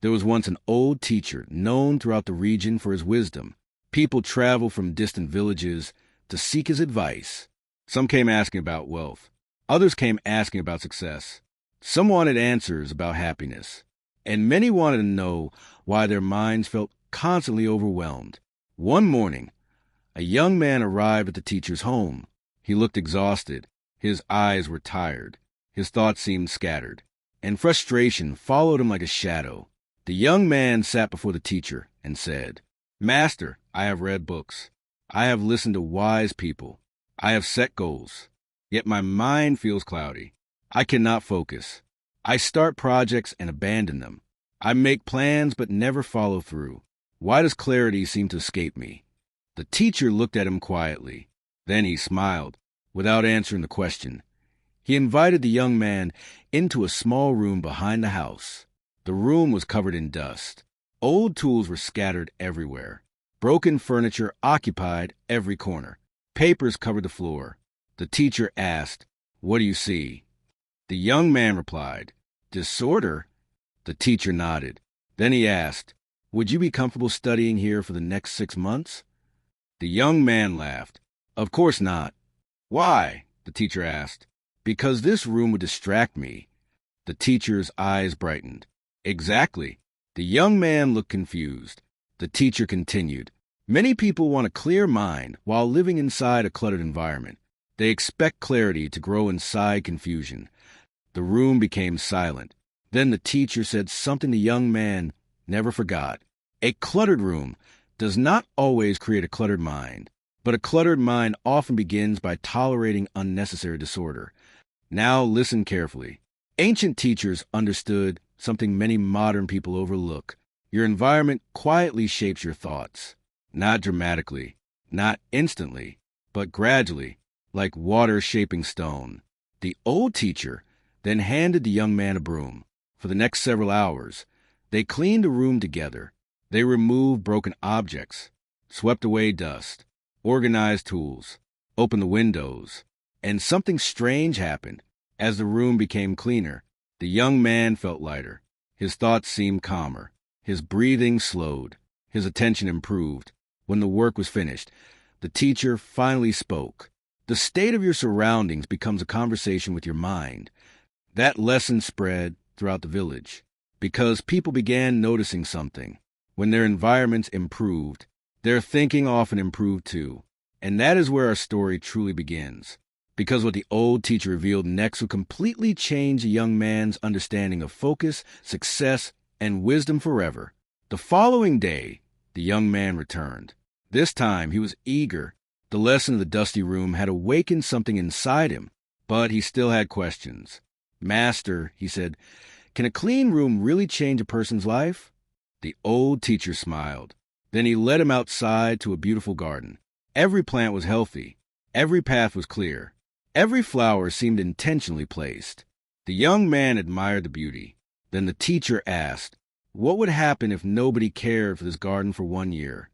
There was once an old teacher known throughout the region for his wisdom. People traveled from distant villages to seek his advice. Some came asking about wealth. Others came asking about success. Some wanted answers about happiness. And many wanted to know why their minds felt constantly overwhelmed. One morning, a young man arrived at the teacher's home. He looked exhausted. His eyes were tired. His thoughts seemed scattered. And frustration followed him like a shadow. The young man sat before the teacher and said, "Master, I have read books. I have listened to wise people. I have set goals. Yet my mind feels cloudy. I cannot focus. I start projects and abandon them. I make plans but never follow through. Why does clarity seem to escape me?" The teacher looked at him quietly. Then he smiled, without answering the question. He invited the young man into a small room behind the house. The room was covered in dust. Old tools were scattered everywhere. Broken furniture occupied every corner. Papers covered the floor. The teacher asked, "What do you see?" The young man replied, "Disorder." The teacher nodded. Then he asked, "Would you be comfortable studying here for the next 6 months?" The young man laughed. "Of course not." "Why?" the teacher asked. "Because this room would distract me." The teacher's eyes brightened. "Exactly." The young man looked confused. The teacher continued, "Many people want a clear mind while living inside a cluttered environment. They expect clarity to grow inside confusion." The room became silent. Then the teacher said something the young man never forgot. A cluttered room does not always create a cluttered mind, but a cluttered mind often begins by tolerating unnecessary disorder. Now listen carefully. Ancient teachers understood something many modern people overlook. Your environment quietly shapes your thoughts. Not dramatically, not instantly, but gradually, like water shaping stone. The old teacher then handed the young man a broom. For the next several hours, they cleaned the room together. They removed broken objects, swept away dust, organized tools, opened the windows, and something strange happened. As the room became cleaner, the young man felt lighter. His thoughts seemed calmer. His breathing slowed. His attention improved. When the work was finished, the teacher finally spoke. The state of your surroundings becomes a conversation with your mind. That lesson spread throughout the village because people began noticing something. When their environments improved, their thinking often improved too. And that is where our story truly begins. Because what the old teacher revealed next would completely change the young man's understanding of focus, success, and wisdom forever. The following day, the young man returned. This time he was eager. The lesson of the dusty room had awakened something inside him, but he still had questions. "Master," he said, "can a clean room really change a person's life?" The old teacher smiled. Then he led him outside to a beautiful garden. Every plant was healthy. Every path was clear. Every flower seemed intentionally placed. The young man admired the beauty. Then the teacher asked, "What would happen if nobody cared for this garden for 1 year?"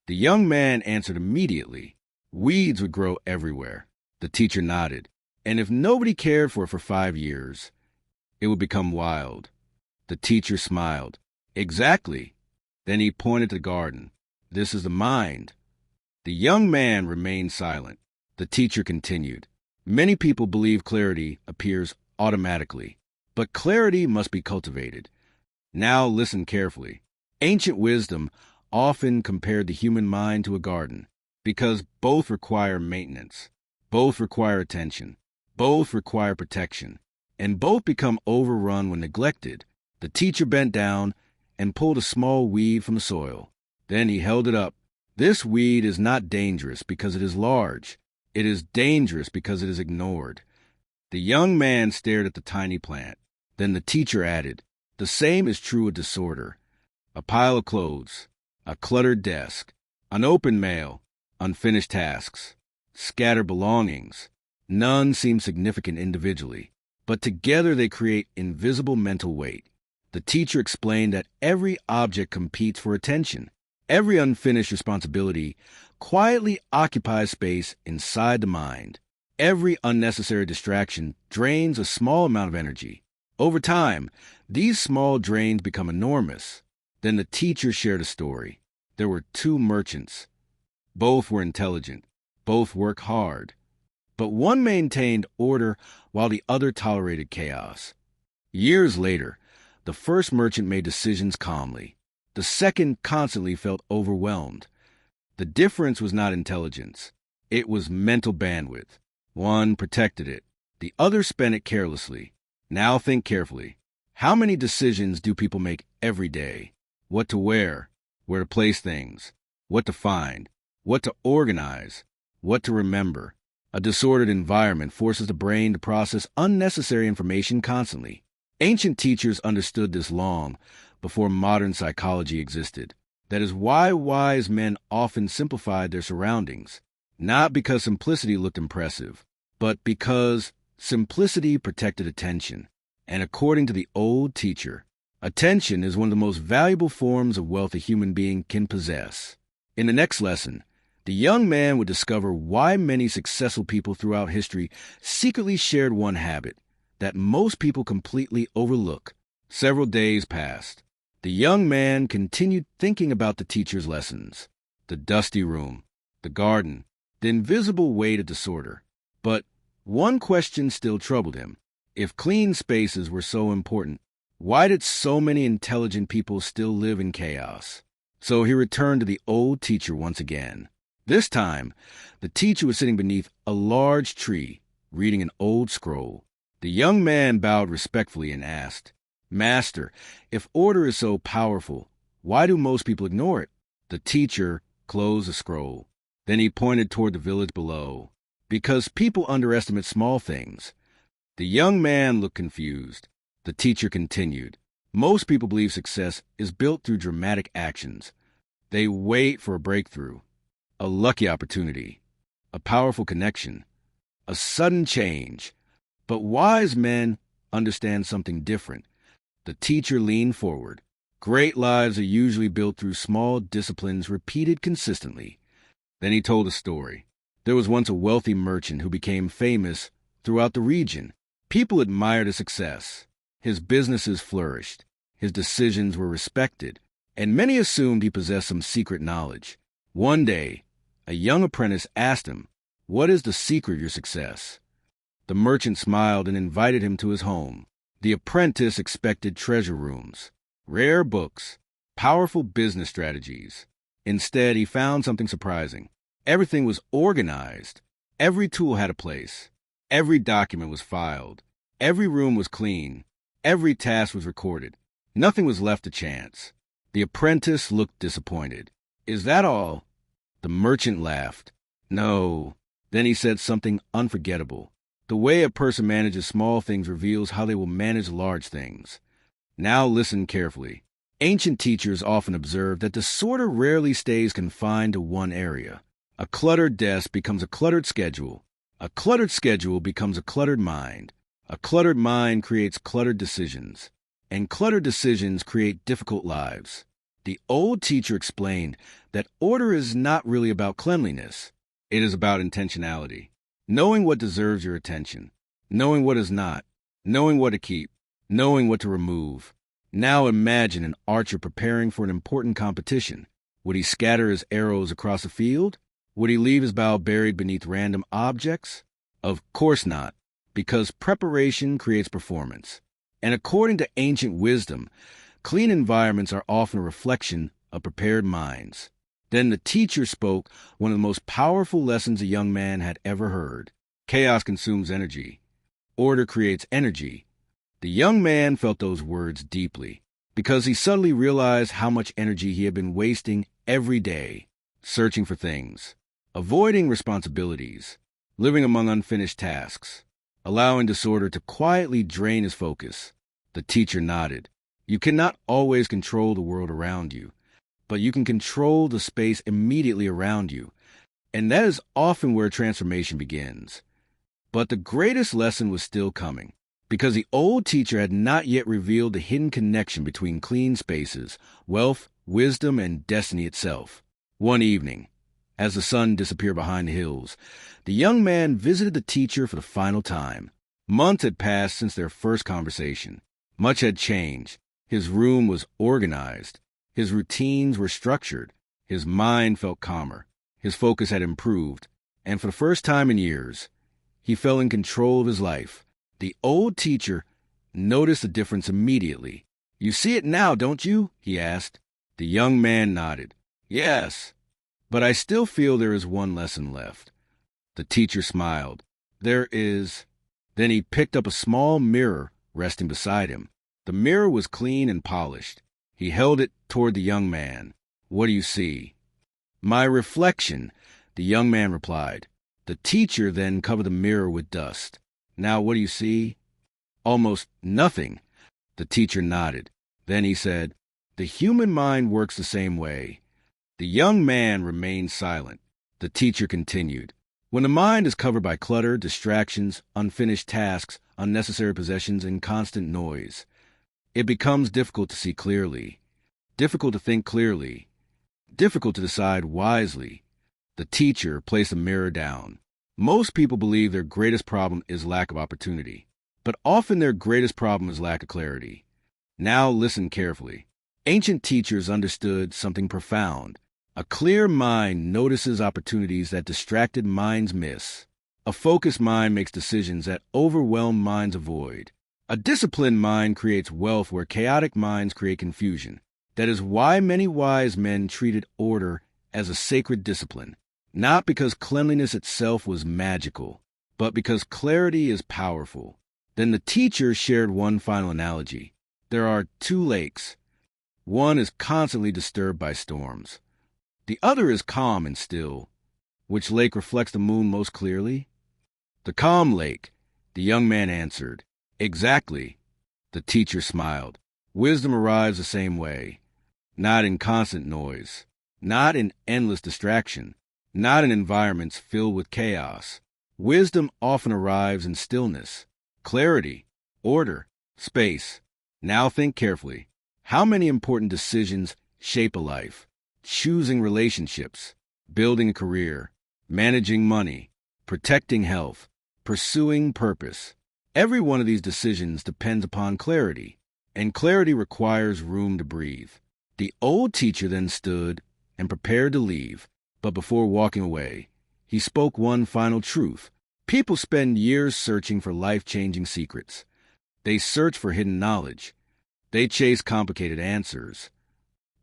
The young man answered immediately, "Weeds would grow everywhere." The teacher nodded. "And if nobody cared for it for 5 years, it would become wild." The teacher smiled. "Exactly." Then he pointed to the garden. "This is the mind." The young man remained silent. The teacher continued, "Many people believe clarity appears automatically, but clarity must be cultivated. Now listen carefully. Ancient wisdom often compared the human mind to a garden because both require maintenance, both require attention, both require protection, and both become overrun when neglected." The teacher bent down and pulled a small weed from the soil. Then he held it up. "This weed is not dangerous because it is large. It is dangerous because it is ignored." The young man stared at the tiny plant. Then the teacher added, "The same is true of disorder. A pile of clothes, a cluttered desk, unopened mail, unfinished tasks, scattered belongings. None seem significant individually, but together they create invisible mental weight." The teacher explained that every object competes for attention. Every unfinished responsibility quietly occupies space inside the mind. Every unnecessary distraction drains a small amount of energy. Over time, these small drains become enormous. Then the teacher shared a story. There were two merchants. Both were intelligent. Both worked hard. But one maintained order while the other tolerated chaos. Years later, the first merchant made decisions calmly. The second constantly felt overwhelmed. The difference was not intelligence. It was mental bandwidth. One protected it. The other spent it carelessly. Now think carefully. How many decisions do people make every day? What to wear, where to place things, what to find, what to organize, what to remember. A disordered environment forces the brain to process unnecessary information constantly. Ancient teachers understood this long before modern psychology existed. That is why wise men often simplified their surroundings, not because simplicity looked impressive, but because simplicity protected attention. And according to the old teacher, attention is one of the most valuable forms of wealth a human being can possess. In the next lesson, the young man would discover why many successful people throughout history secretly shared one habit that most people completely overlook. Several days passed. The young man continued thinking about the teacher's lessons, the dusty room, the garden, the invisible weight of disorder. But one question still troubled him. If clean spaces were so important, why did so many intelligent people still live in chaos? So he returned to the old teacher once again. This time, the teacher was sitting beneath a large tree, reading an old scroll. The young man bowed respectfully and asked, "Master, if order is so powerful, why do most people ignore it?" The teacher closed the scroll. Then he pointed toward the village below. "Because people underestimate small things." The young man looked confused. The teacher continued, "Most people believe success is built through dramatic actions. They wait for a breakthrough, a lucky opportunity, a powerful connection, a sudden change. But wise men understand something different." The teacher leaned forward. "Great lives are usually built through small disciplines repeated consistently." Then he told a story. There was once a wealthy merchant who became famous throughout the region. People admired his success. His businesses flourished. His decisions were respected, and many assumed he possessed some secret knowledge. One day, a young apprentice asked him, "What is the secret of your success?" The merchant smiled and invited him to his home. The apprentice expected treasure rooms, rare books, powerful business strategies. Instead, he found something surprising. Everything was organized. Every tool had a place. Every document was filed. Every room was clean. Every task was recorded. Nothing was left to chance. The apprentice looked disappointed. "Is that all?" The merchant laughed. "No." Then he said something unforgettable. "The way a person manages small things reveals how they will manage large things." Now listen carefully. Ancient teachers often observed that disorder rarely stays confined to one area. A cluttered desk becomes a cluttered schedule. A cluttered schedule becomes a cluttered mind. A cluttered mind creates cluttered decisions. And cluttered decisions create difficult lives. The old teacher explained that order is not really about cleanliness. It is about intentionality. Knowing what deserves your attention. Knowing what is not. Knowing what to keep. Knowing what to remove. Now imagine an archer preparing for an important competition. Would he scatter his arrows across the field? Would he leave his bow buried beneath random objects? Of course not, because preparation creates performance. And according to ancient wisdom, clean environments are often a reflection of prepared minds. Then the teacher spoke one of the most powerful lessons a young man had ever heard. Chaos consumes energy. Order creates energy. The young man felt those words deeply, because he suddenly realized how much energy he had been wasting every day, searching for things, avoiding responsibilities, living among unfinished tasks, allowing disorder to quietly drain his focus. The teacher nodded. You cannot always control the world around you, but you can control the space immediately around you, and that is often where transformation begins. But the greatest lesson was still coming, because the old teacher had not yet revealed the hidden connection between clean spaces, wealth, wisdom, and destiny itself. One evening, as the sun disappeared behind the hills, the young man visited the teacher for the final time. Months had passed since their first conversation. Much had changed. His room was organized. His routines were structured. His mind felt calmer. His focus had improved. And for the first time in years, he felt in control of his life. The old teacher noticed the difference immediately. "You see it now, don't you?" he asked. The young man nodded. "Yes, but I still feel there is one lesson left." The teacher smiled. "There is." Then he picked up a small mirror resting beside him. The mirror was clean and polished. He held it toward the young man. "What do you see?" "My reflection," the young man replied. The teacher then covered the mirror with dust. "Now what do you see?" "Almost nothing." The teacher nodded. Then he said, "The human mind works the same way." The young man remained silent. The teacher continued, "When the mind is covered by clutter, distractions, unfinished tasks, unnecessary possessions, and constant noise, it becomes difficult to see clearly, difficult to think clearly, difficult to decide wisely." The teacher placed the mirror down. Most people believe their greatest problem is lack of opportunity, but often their greatest problem is lack of clarity. Now listen carefully. Ancient teachers understood something profound. A clear mind notices opportunities that distracted minds miss. A focused mind makes decisions that overwhelmed minds avoid. A disciplined mind creates wealth where chaotic minds create confusion. That is why many wise men treated order as a sacred discipline, not because cleanliness itself was magical, but because clarity is powerful. Then the teacher shared one final analogy. There are two lakes. One is constantly disturbed by storms. The other is calm and still. Which lake reflects the moon most clearly? "The calm lake," the young man answered. "Exactly." The teacher smiled. "Wisdom arrives the same way. Not in constant noise. Not in endless distraction. Not in environments filled with chaos. Wisdom often arrives in stillness, clarity, order, space. Now think carefully. How many important decisions shape a life? Choosing relationships, building a career, managing money, protecting health, pursuing purpose. Every one of these decisions depends upon clarity, and clarity requires room to breathe. The old teacher then stood and prepared to leave, but before walking away, he spoke one final truth. People spend years searching for life-changing secrets. They search for hidden knowledge. They chase complicated answers.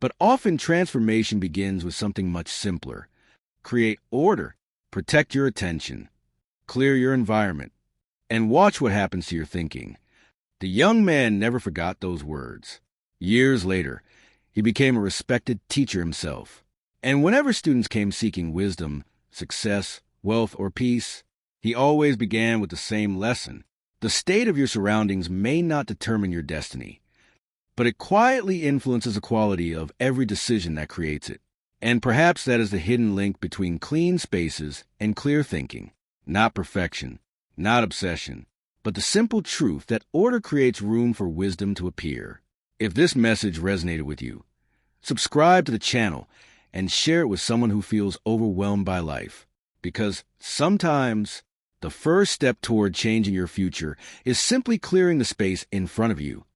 But often transformation begins with something much simpler. Create order, protect your attention, clear your environment, and watch what happens to your thinking. The young man never forgot those words. Years later, he became a respected teacher himself. And whenever students came seeking wisdom, success, wealth, or peace, he always began with the same lesson. The state of your surroundings may not determine your destiny, but it quietly influences the quality of every decision that creates it. And perhaps that is the hidden link between clean spaces and clear thinking. Not perfection, not obsession, but the simple truth that order creates room for wisdom to appear. If this message resonated with you, subscribe to the channel and share it with someone who feels overwhelmed by life. Because sometimes the first step toward changing your future is simply clearing the space in front of you.